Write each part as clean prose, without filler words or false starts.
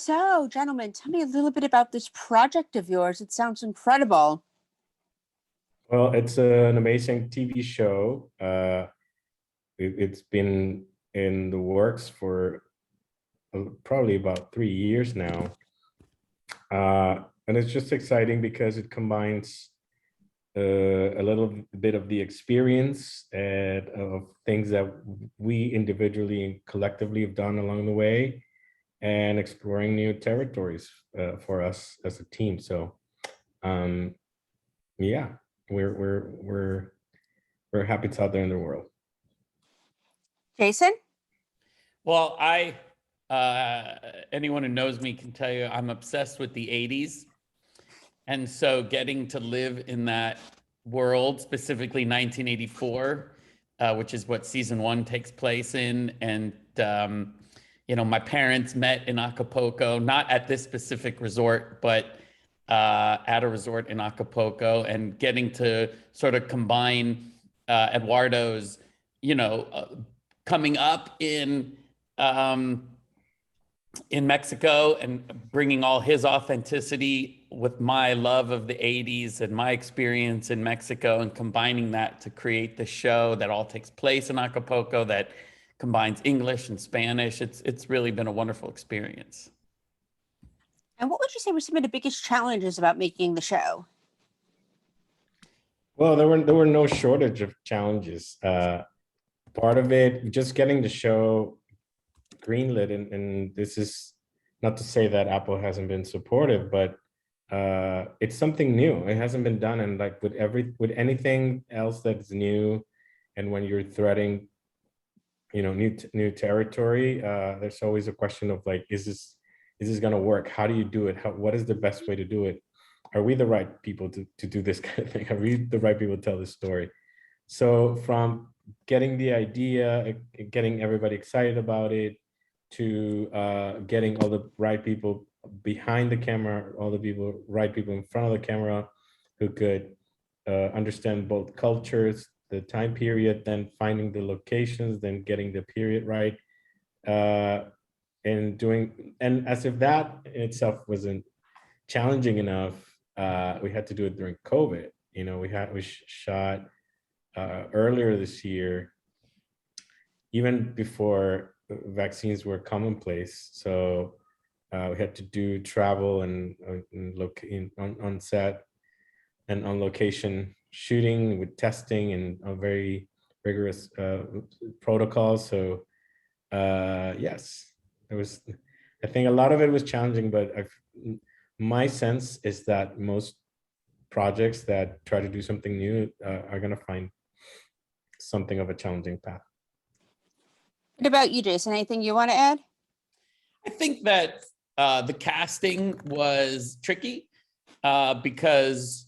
So, gentlemen, tell me a little bit about this project of yours. It sounds incredible. Well, it's an amazing TV show. It's been in the works for probably about 3 years now. And it's just exciting because it combines a little bit of the experience and of things that we individually and collectively have done along the way, and exploring new territories for us as a team. So, um, yeah, we're happy it's out there in the world. Jason? Well, anyone who knows me can tell you I'm obsessed with the 80s. And so getting to live in that world, specifically 1984, which is what season 1 takes place in. And, my parents met in Acapulco, not at this specific resort, but at a resort in Acapulco, and getting to sort of combine Eduardo's, coming up in Mexico and bringing all his authenticity with my love of the 80s and my experience in Mexico, and combining that to create the show that all takes place in Acapulco that combines English and Spanish. It's really been a wonderful experience. And what would you say were some of the biggest challenges about making the show? Well, there were no shortage of challenges. Part of it, just getting the show greenlit, and this is not to say that Apple hasn't been supportive, but it's something new. It hasn't been done, and like with anything else that's new, and when you're threading, new territory, there's always a question of like, is this going to work? How do you do it? What is the best way to do it? Are we the right people to do this kind of thing? Are we the right people to tell this story? So from getting the idea, getting everybody excited about it, to getting all the right people behind the camera, all the right people in front of the camera who could understand both cultures, the time period, then finding the locations, then getting the period right, and as if that in itself wasn't challenging enough, we had to do it during COVID. We shot earlier this year, even before vaccines were commonplace. So we had to do travel and look on set and on location shooting with testing and a very rigorous protocols. So yes, I think a lot of it was challenging, but my sense is that most projects that try to do something new are going to find something of a challenging path. What about you, Jason? Anything you want to add? I think that the casting was tricky because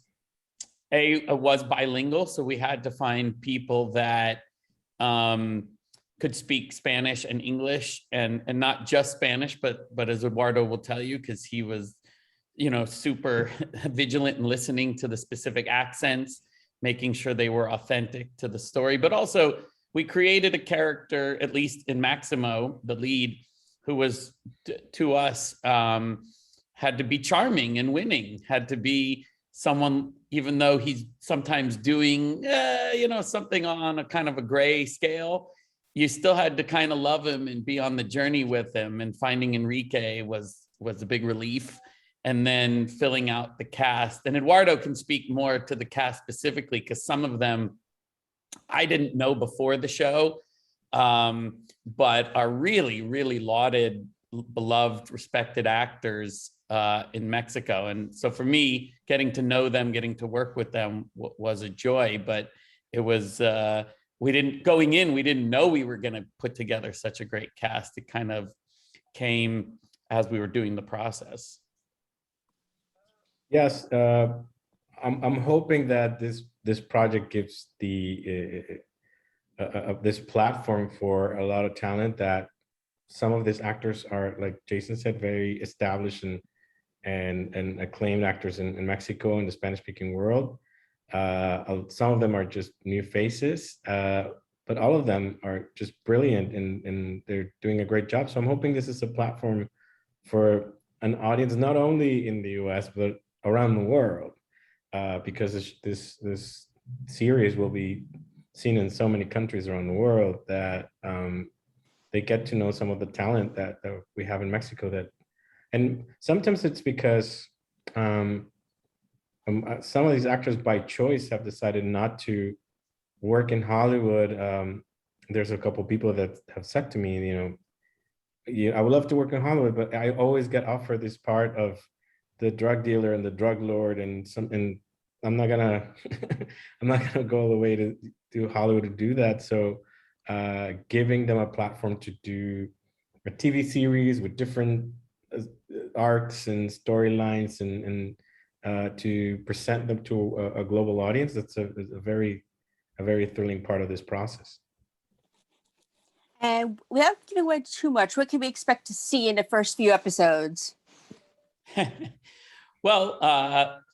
it was bilingual, so we had to find people that could speak Spanish and English, and not just Spanish, but as Eduardo will tell you, because he was, super vigilant in listening to the specific accents, making sure they were authentic to the story. But also, we created a character, at least in Maximo, the lead, who was to us had to be charming and winning, had to be someone, even though he's sometimes doing something on a kind of a gray scale, you still had to kind of love him and be on the journey with him. And finding Enrique was a big relief. And then filling out the cast. And Eduardo can speak more to the cast specifically, because some of them I didn't know before the show, but are really, really lauded, beloved, respected actors in Mexico. And so for me, getting to know them, getting to work with them was a joy. But it was, we didn't know we were going to put together such a great cast. It kind of came as we were doing the process. Yes, I'm hoping that this project gives this platform for a lot of talent, that some of these actors are, like Jason said, very established and acclaimed actors in Mexico and the Spanish-speaking world. Some of them are just new faces, but all of them are just brilliant, and they're doing a great job. So I'm hoping this is a platform for an audience not only in the US but around the world, because this series will be seen in so many countries around the world that they get to know some of the talent that we have in Mexico. And sometimes it's because some of these actors by choice have decided not to work in Hollywood. There's a couple people that have said to me, I would love to work in Hollywood, but I always get offered this part of the drug dealer and the drug lord, and I'm not gonna I'm not gonna go all the way to Hollywood to do that. So giving them a platform to do a TV series with different arcs and storylines and to present them to a global audience, that's a very thrilling part of this process. And without giving away too much, what can we expect to see in the first few episodes? Well,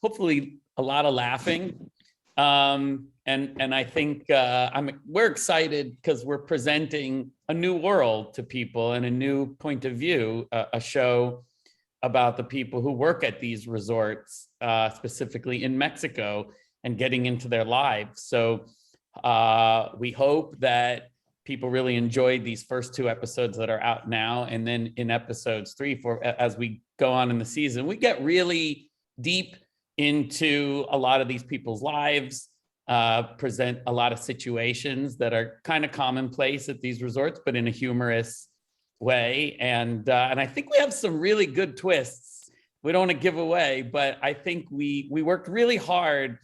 hopefully a lot of laughing. And I think we're excited because we're presenting a new world to people and a new point of view, a show about the people who work at these resorts, specifically in Mexico, and getting into their lives. So we hope that people really enjoyed these first 2 episodes that are out now. And then in episodes 3, 4, as we go on in the season, we get really deep into a lot of these people's lives, present a lot of situations that are kind of commonplace at these resorts, but in a humorous way. And I think we have some really good twists. We don't want to give away, but I think we worked really hard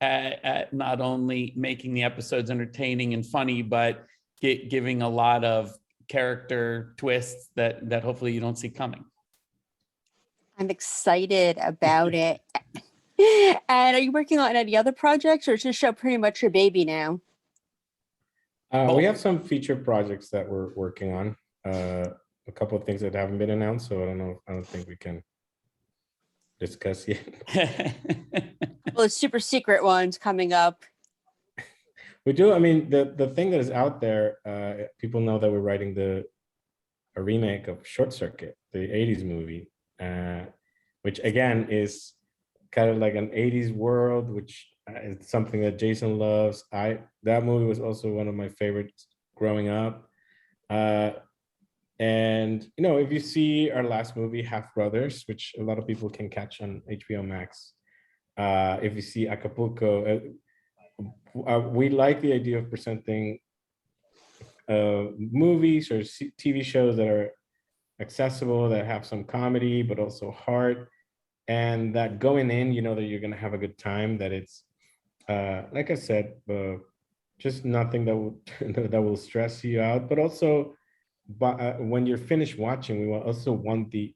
at not only making the episodes entertaining and funny, but giving a lot of character twists that hopefully you don't see coming. I'm excited about it. And are you working on any other projects, or is this show pretty much your baby now? We have some feature projects that we're working on. A couple of things that haven't been announced, so I don't think we can discuss yet. Well, the super secret ones coming up. We do. I mean, the thing that is out there, people know that we're writing a remake of Short Circuit, the 80s movie, which again is kind of like an 80s world, which is something that Jason loves. That movie was also one of my favorites growing up. And if you see our last movie, Half Brothers, which a lot of people can catch on HBO Max, if you see Acapulco, we like the idea of presenting movies or TV shows that are accessible, that have some comedy, but also heart, and that going in, that you're going to have a good time, that it's, like I said, just nothing that will stress you out, but also when you're finished watching, we also want the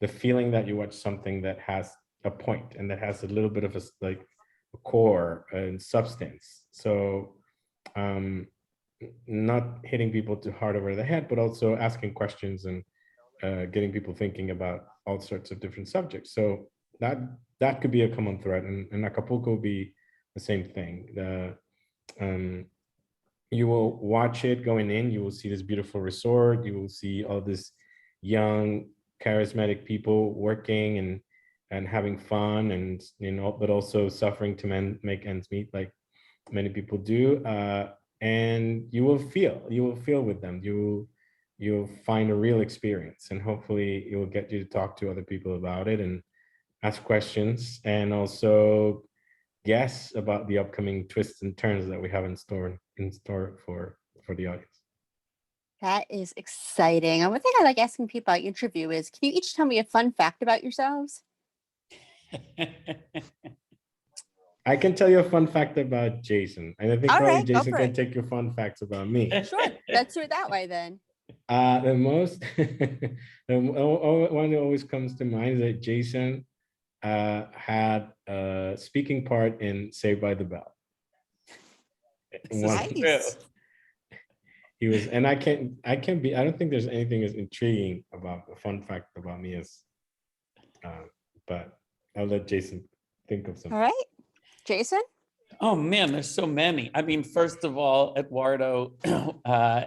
feeling that you watch something that has a point and that has a little bit of a core and substance. So not hitting people too hard over the head, but also asking questions and getting people thinking about all sorts of different subjects. So that could be a common thread, and Acapulco will be the same thing. You will watch it going in, you will see this beautiful resort, you will see all this young, charismatic people working and having fun, and but also suffering to make ends meet, like many people do. And you will feel with them. You'll find a real experience, and hopefully it will get you to talk to other people about it and ask questions, and also guess about the upcoming twists and turns that we have in store for the audience. That is exciting. And one thing I like asking people I interview is, can you each tell me a fun fact about yourselves? I can tell you a fun fact about Jason, and I think All probably right, go Jason for can it. take your fun facts about me. Sure, let's do it that way then. The most, the one that always comes to mind is that Jason had a speaking part in Saved by the Bell. Nice. He was, and I don't think there's anything as intriguing about a fun fact about me as, but I'll let Jason think of something. All right, Jason? Oh man, there's so many. I mean, first of all, Eduardo,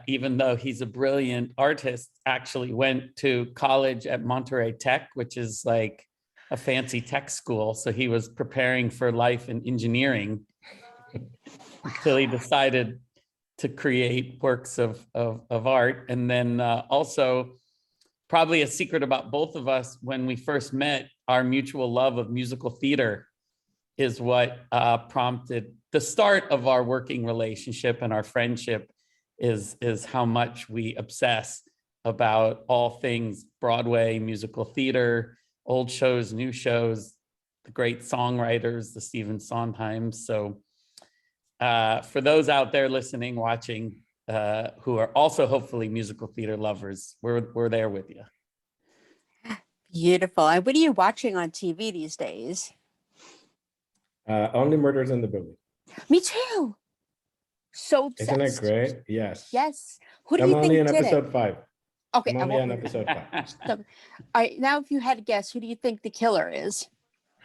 even though he's a brilliant artist, actually went to college at Monterey Tech, which is like a fancy tech school. So he was preparing for life in engineering until he decided to create works of art. And then also, probably a secret about both of us, when we first met, our mutual love of musical theater is what prompted the start of our working relationship, and our friendship is how much we obsess about all things Broadway, musical theater, old shows, new shows, the great songwriters, the Stephen Sondheims. So for those out there listening, watching, who are also hopefully musical theater lovers, we're there with you. Beautiful. And what are you watching on TV these days? Only Murders in the Building. Me too. So obsessed. Isn't it great? Yes. Yes. Who do I'm you only think on did episode it? 5. Okay, I'm I only won't on ruin it. episode 5. So, all right, now if you had to guess, who do you think the killer is?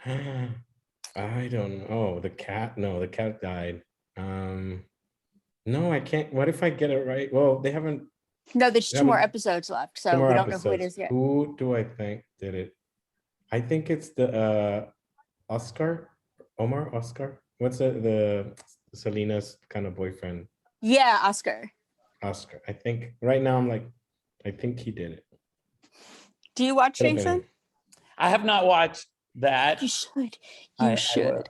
I don't know. The cat. No, the cat died. No, I can't. What if I get it right? Well, they haven't. No, there's They 2 more haven't- episodes left, Two so more we don't know who it episodes. is yet. Who do I think did it? I think it's the Oscar, Oscar. What's the Selena's kind of boyfriend? Yeah, Oscar. Oscar. I think right now I'm like, I think he did it. Do you watch Could have been Jason? him. I have not watched that. You should. I You should. will.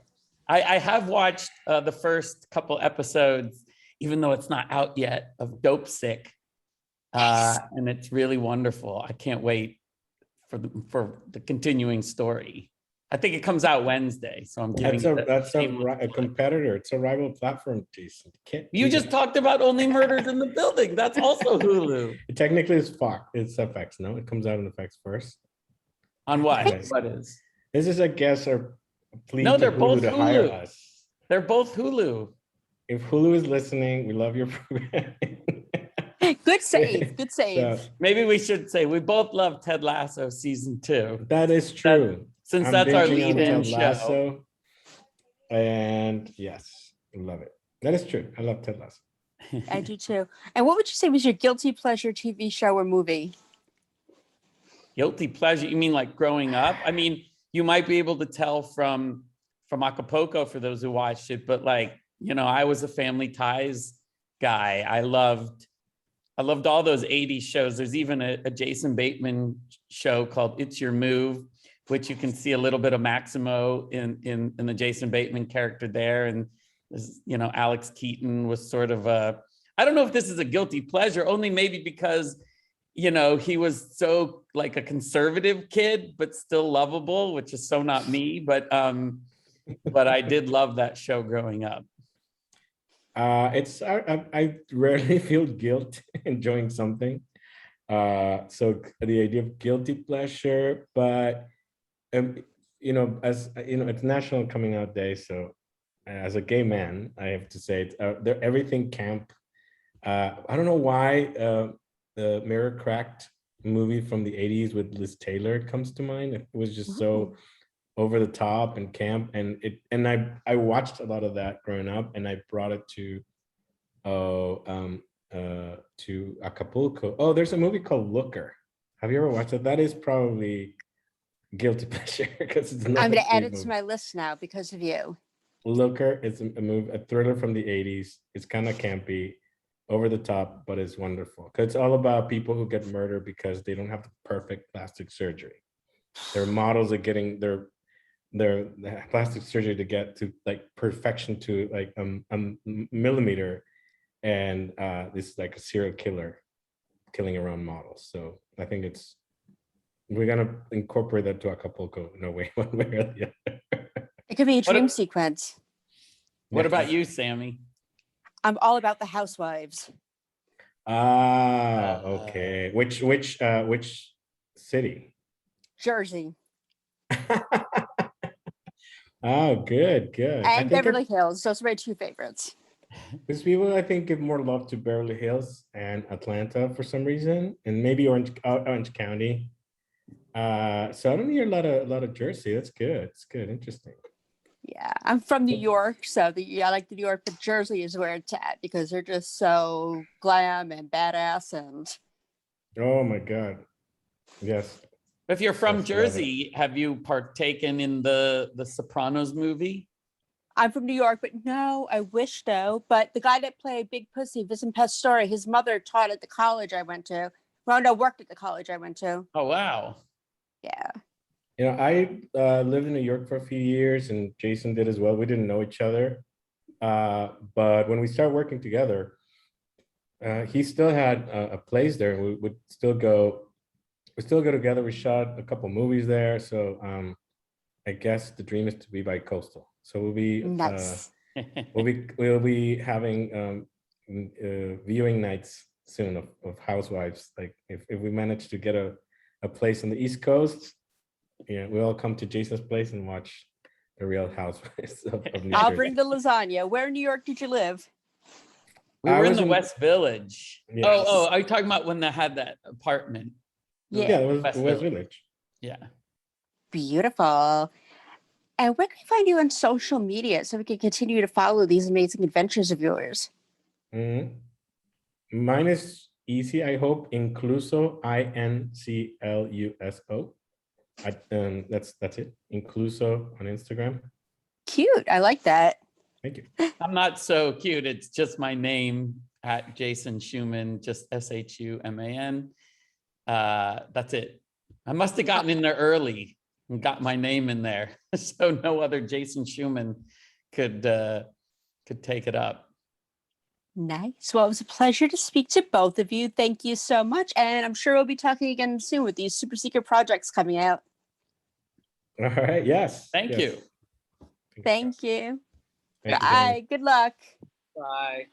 I have watched the first couple episodes, even though it's not out yet, of Dope Sick. And it's really wonderful. I can't wait for the continuing story. I think it comes out Wednesday, so I'm giving That's shameless a plug. competitor. It's a rival platform, Jason. You just talked about Only Murders in the Building. That's also Hulu. Technically, it's Fox. It's FX. No, it comes out on FX first. On what? Okay. What is? This is a guess or plea No, to they're Hulu both to hire Hulu. us. They're both Hulu. If Hulu is listening, we love your program. Good save. Good save. So, Maybe we should say we both love Ted Lasso season 2. that is true. Since I'm that's our binging on lead-in Ted show. Lasso, and yes, love it. That is true. I love Ted Lasso. I do too. And what would you say was your guilty pleasure TV show or movie? Guilty pleasure? You mean like growing up? I mean, you might be able to tell from Acapulco for those who watched it, but like, you know, I was a Family Ties guy. I loved all those 80s shows. There's even a Jason Bateman show called It's Your Move, which you can see a little bit of Maximo in the Jason Bateman character there. And this, you know, Alex Keaton was sort of I don't know if this is a guilty pleasure, only maybe because, you know, he was so like a conservative kid, but still lovable, which is so not me. But I did love that show growing up. I rarely feel guilt enjoying something. So the idea of guilty pleasure, but you know, as you know, it's National Coming Out Day, so as a gay man, I have to say it's everything camp. I don't know why the Mirror Cracked movie from the 80s with Liz Taylor comes to mind. It was just so over the top and camp, and I watched a lot of that growing up, and I brought it to Acapulco. Oh, there's a movie called Looker. Have you ever watched it? That is probably guilty pleasure because it's not. I'm going to add it to my list now because of you. Looker is a thriller from the 80s. It's kind of campy, over the top, but it's wonderful. Because it's all about people who get murdered because they don't have the perfect plastic surgery. Their models are getting their plastic surgery to get to like perfection to like a millimeter, and this is like a serial killer killing around models. So I think we're gonna incorporate that to Acapulco in a way, one way or the other. It could be a dream sequence. What about you, Sammy? I'm all about the Housewives. Okay. Which city? Jersey. Oh, good. And Beverly Hills. Those are my 2 favorites. Because people, I think, give more love to Beverly Hills and Atlanta for some reason, and maybe Orange County. So I don't hear a lot of Jersey. That's good. It's good. Interesting. Yeah, I'm from New York, so I like the New York, but Jersey is where it's at because they're just so glam and badass. And Oh my God. Yes. If you're from Yes, love it. Jersey, have you partaken in the Sopranos movie? I'm from New York, but no, I wish though. But the guy that played Big Pussy, Vincent Pastore, his mother taught at the college I went to. Well, no, worked at the college I went to. Oh, wow. Yeah. You know, I lived in New York for a few years, and Jason did as well. We didn't know each other, but when we started working together, he still had a place there. We would still go. We still go together. We shot a couple movies there. So I guess the dream is to be bi-coastal. So Nice. we'll be having viewing nights soon of Housewives. Like if we manage to get a place on the East Coast, yeah, we all come to Jason's place and watch the Real Housewives of New I'll Jersey. bring the lasagna. Where in New York did you live? We I were in was the in- West Village. Yes. Oh, are you talking about when they had that apartment? Yeah, it was West West Village. Village. Yeah. Beautiful. And where can we find you on social media so we can continue to follow these amazing adventures of yours? Mhm. Mine is easy, I hope. Incluso, INCLUSO. That's it. Incluso on Instagram. Cute. I like that. Thank you. I'm not so cute. It's just my name at Jason Schumann, just SHUMAN. That's it. I must have gotten in there early and got my name in there. So no other Jason Schumann could take it up. Nice. Well, it was a pleasure to speak to both of you. Thank you so much. And I'm sure we'll be talking again soon with these super secret projects coming out. All right. Yes. Thank yes. you. Thank you. Thank you, Jen. Bye. Good luck. Bye.